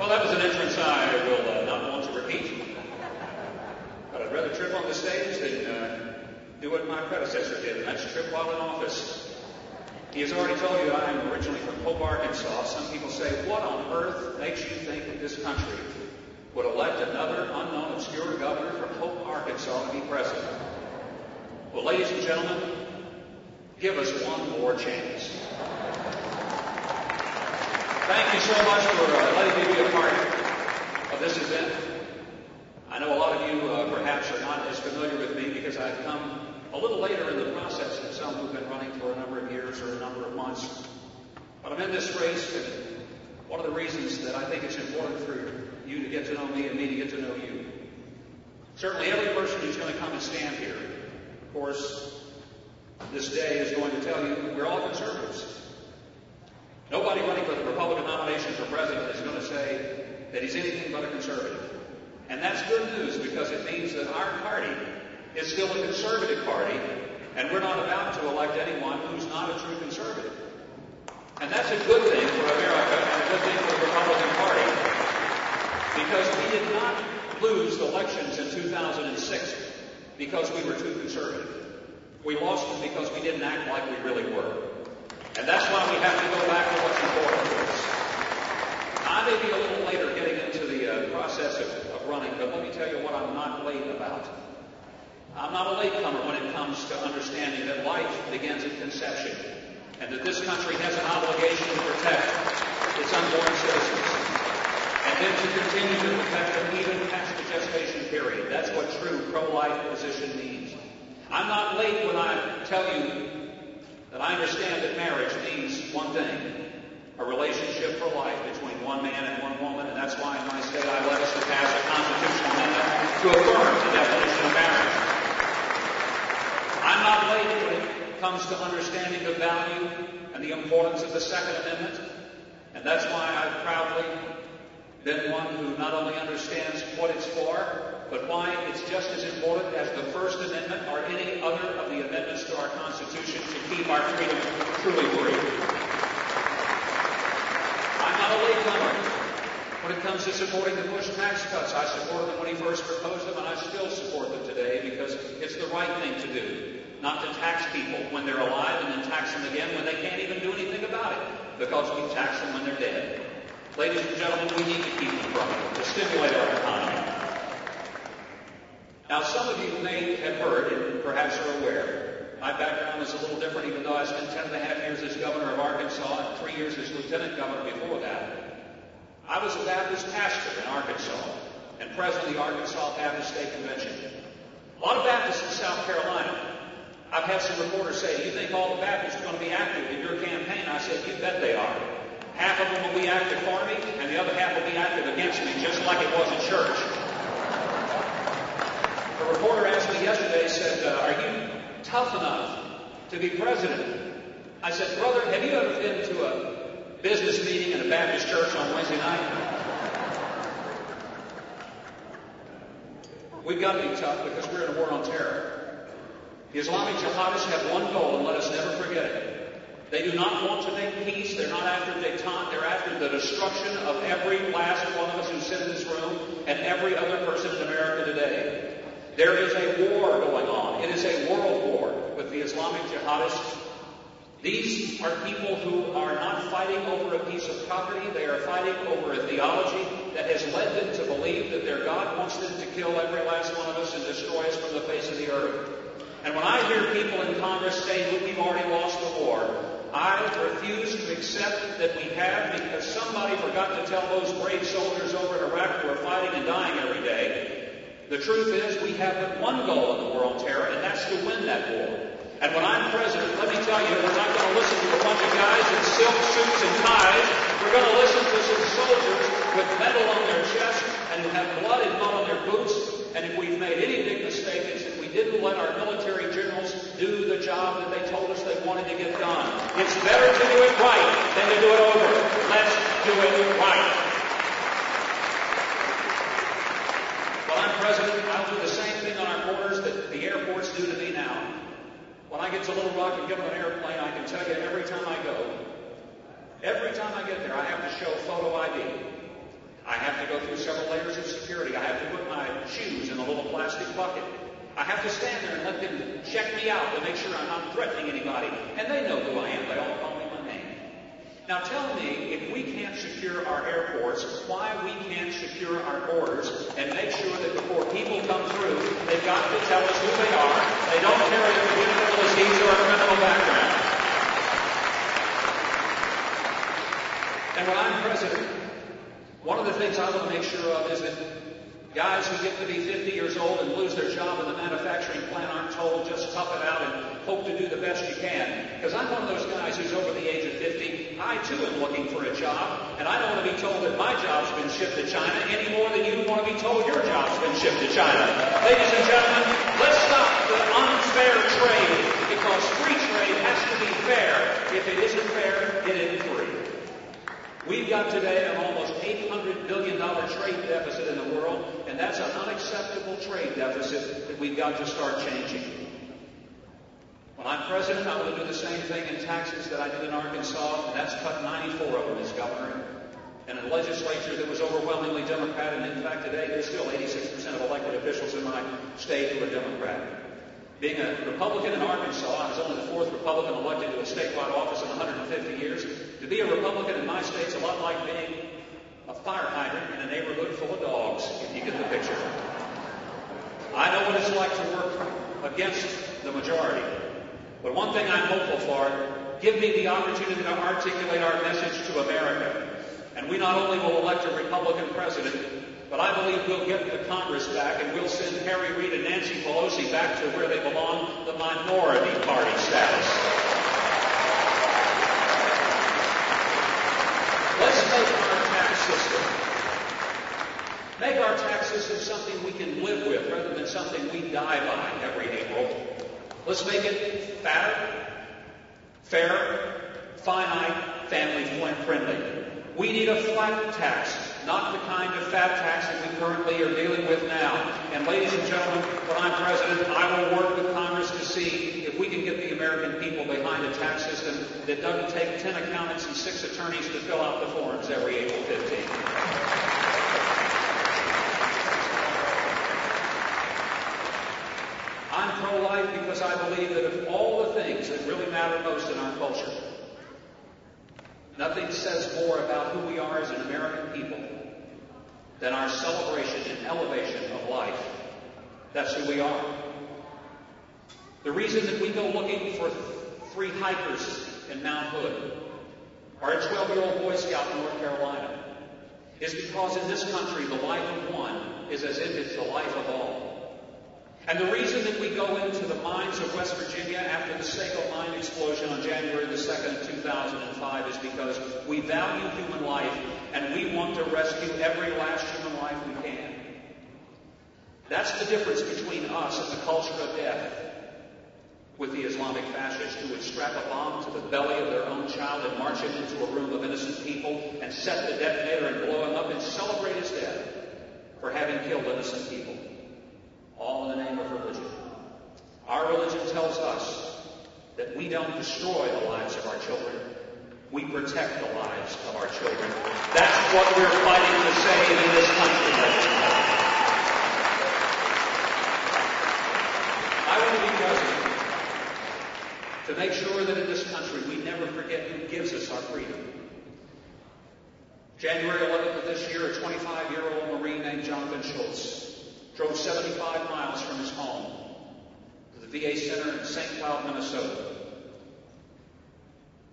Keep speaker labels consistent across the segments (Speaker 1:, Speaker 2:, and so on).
Speaker 1: Well, that was an entrance I will not want to repeat. But I'd rather trip on the stage than do what my predecessor did, and that's trip while in office. He has already told you that I am originally from Hope, Arkansas. Some people say, what on earth makes you think that this country would elect another unknown, obscure governor from Hope, Arkansas to be president? Well, ladies and gentlemen, give us one more chance. Thank you so much for letting me be a part of this event. I know a lot of you perhaps are not as familiar with me because I've come a little later in the process than some who've been running for a number of years or a number of months. But I'm in this race, and one of the reasons that I think it's important for you to get to know me and me to get to know you. Certainly every person who's going to come and stand here, of course, this day is going to tell you we're all conservatives. Nobody running for the Republican nomination for president is going to say that he's anything but a conservative. And that's good news because it means that our party is still a conservative party, and we're not about to elect anyone who's not a true conservative. And that's a good thing for America and a good thing for the Republican Party because we did not lose the elections in 2006 because we were too conservative. We lost them because we didn't act like we really were. And that's why we have to go back to what's important to us. I may be a little later getting into the process of running, but let me tell you what I'm not late about. I'm not a latecomer when it comes to understanding that life begins at conception and that this country has an obligation to protect its unborn citizens and then to continue to protect them even past the gestation period. That's what true pro-life position means. I'm not late when I tell you that I understand that marriage means one thing, a relationship for life between one man and one woman, and that's why in my state I led us to pass a constitutional amendment to affirm the definition of marriage. I'm not late when it comes to understanding the value and the importance of the Second Amendment, and that's why I've proudly been one who not only understands what it's for, but why it's just as important as the First Amendment or any other of the amendments to our Constitution to keep our freedom truly free. I'm not a latecomer when it comes to supporting the Bush tax cuts. I supported them when he first proposed them, and I still support them today because it's the right thing to do, not to tax people when they're alive and then tax them again when they can't even do anything about it because we tax them when they're dead. Ladies and gentlemen, we need to keep them from it to stimulate our economy. Now, some of you may have heard and perhaps are aware, my background is a little different even though I spent 10.5 years as governor of Arkansas and 3 years as lieutenant governor before that. I was a Baptist pastor in Arkansas and president of the Arkansas Baptist State Convention. A lot of Baptists in South Carolina. I've had some reporters say, do you think all the Baptists are going to be active in your campaign? I said, you bet they are. Half of them will be active for me, and the other half will be active against me, just like it was at church. A reporter asked me yesterday, said, are you tough enough to be president? I said, brother, have you ever been to a business meeting in a Baptist church on Wednesday night? We've got to be tough because we're in a war on terror. The Islamic jihadists have one goal, and let us never forget it. They do not want to make peace. They're not after détente. They're after the destruction of every last one of us who sit in this room and every other person in America today. There is a war going on. It is a world war with the Islamic jihadists. These are people who are not fighting over a piece of property. They are fighting over a theology that has led them to believe that their God wants them to kill every last one of us and destroy us from the face of the earth. And when I hear people in Congress say, look, we've already lost the war, I refuse to accept that we have because somebody forgot to tell those brave soldiers over in Iraq who are fighting and dying every day. The truth is we have but one goal in the war on terror, and that's to win that war. And when I'm president, let me tell you, we're not going to listen to a bunch of guys in silk suits and ties. We're going to listen to some soldiers with metal on their chest and who have blood and mud on their boots. And if we've made any big mistake, it's that we didn't let our military generals do the job that they told us they wanted to get done. It's better to do it right than to do it over. Let's do it right. While I'm president, I'll do the same thing on our borders that the airports do to me now. When I get to Little Rock and get on an airplane, I can tell you every time I go, every time I get there, I have to show photo ID. I have to go through several layers of security. I have to put my shoes in a little plastic bucket. I have to stand there and let them check me out to make sure I'm not threatening anybody. And they know who I am. They all call me my name. Now tell me, if we can't secure our airports, why we can't secure our borders and make sure that before people come through, they've got to tell us who they are. They don't carry a political disease or a criminal background. And when I'm president, one of the things I want to make sure of is that guys who get to be 50 years old and lose their job in the manufacturing plant aren't told just tough it out and hope to do the best you can. Because I'm one of those guys who's over the age of 50. I too am looking for a job, and I don't want to be told that my job's been shipped to China any more than you want to be told your job's been shipped to China. Ladies and gentlemen, let's stop the unfair trade, because free trade has to be fair. If it isn't fair, it isn't free. We've got today an almost $800 billion trade deficit in the world, and that's an unacceptable trade deficit that we've got to start changing. When I'm president, I want to do the same thing in taxes that I did in Arkansas, and that's cut 94 of them as governor. And a legislature that was overwhelmingly Democrat, and in fact today there's still 86% of elected officials in my state who are Democrat. Being a Republican in Arkansas, I was only the fourth Republican elected to a statewide office in 150 years. To be a Republican in my state's a lot like being a fire hydrant in a neighborhood full of dogs, if you get the picture. I know what it's like to work against the majority. But one thing I'm hopeful for, give me the opportunity to articulate our message to America. And we not only will elect a Republican president, but I believe we'll get the Congress back, and we'll send Harry Reid and Nancy Pelosi back to where they belong, the minority party status. Let's make our tax system something we can live with rather than something we die by every April. Let's make it fatter, fair, finite, family-friendly. We need a flat tax, not the kind of fat tax that we currently are dealing with now. And ladies and gentlemen, when I'm president, I will work with Congress to see if we can get the American people behind a tax system that doesn't take 10 accountants and 6 attorneys to fill out the forms every April 15th. I'm pro-life because I believe that of all the things that really matter most in our culture, nothing says more about who we are as an American people than our celebration and elevation of life. That's who we are. The reason that we go looking for 3 hikers in Mount Hood or a 12-year-old Boy Scout in North Carolina is because in this country the life of one is as if it's the life of all. And the reason that we go into the mines of West Virginia after the Saco mine explosion on January the 2nd, 2005 is because we value human life and we want to rescue every last human life we can. That's the difference between us and the culture of death with the Islamic fascists who would strap a bomb to the belly of their own child and march him into a room of innocent people and set the detonator and blow him up and celebrate his death for having killed innocent people. All in the name of religion. Our religion tells us that we don't destroy the lives of our children. We protect the lives of our children. That's what we're fighting to save in this country. I want to be president to make sure that in this country we never forget who gives us our freedom. January 11th of this year, a 25-year-old Marine named Jonathan Schultz drove 75 miles from his home to the VA Center in St. Cloud, Minnesota.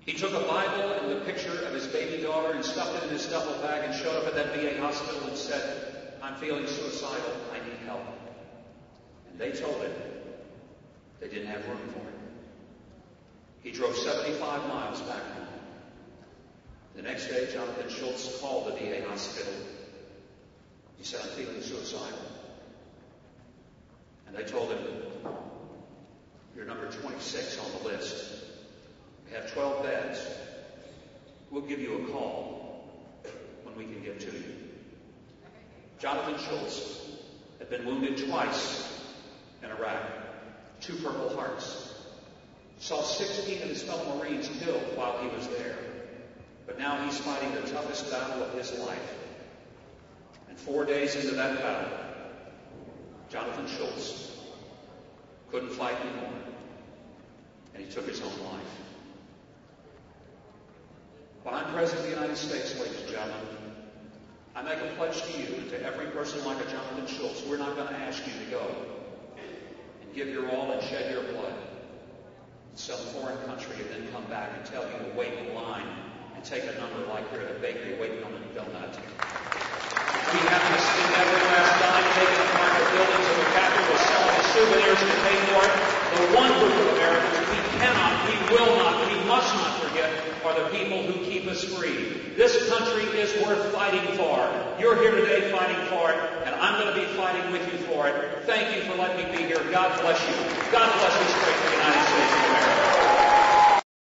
Speaker 1: He took a Bible and the picture of his baby daughter and stuffed it in his duffel bag and showed up at that VA hospital and said, "I'm feeling suicidal. I need help." And they told him they didn't have room for him. He drove 75 miles back home. The next day, Jonathan Schultz called the VA hospital. He said, "I'm feeling suicidal." And they told him, "You're number 26 on the list. We have 12 beds. We'll give you a call when we can get to you." Jonathan Schultz had been wounded twice in Iraq, 2 Purple Hearts. Saw 16 of his fellow Marines killed while he was there. But now he's fighting the toughest battle of his life And 4 days into that battle, Jonathan Schultz couldn't fight anymore, and he took his own life. When I'm President of the United States, ladies and gentlemen, I make a pledge to you and to every person like a Jonathan Schultz. We're not going to ask you to go and give your all and shed your blood in some foreign country and then come back and tell you to wait in line and take a number like you're at a bakery waiting on a donut. We have to spend every last dime taking apart the buildings of the Capitol, selling souvenirs to pay for it. The one group of Americans we cannot, we will not, we must not forget are the people who keep us free. This country is worth fighting for. You're here today fighting for it, and I'm going to be fighting with you for it. Thank you for letting me be here. God bless you. God bless this great United States of America.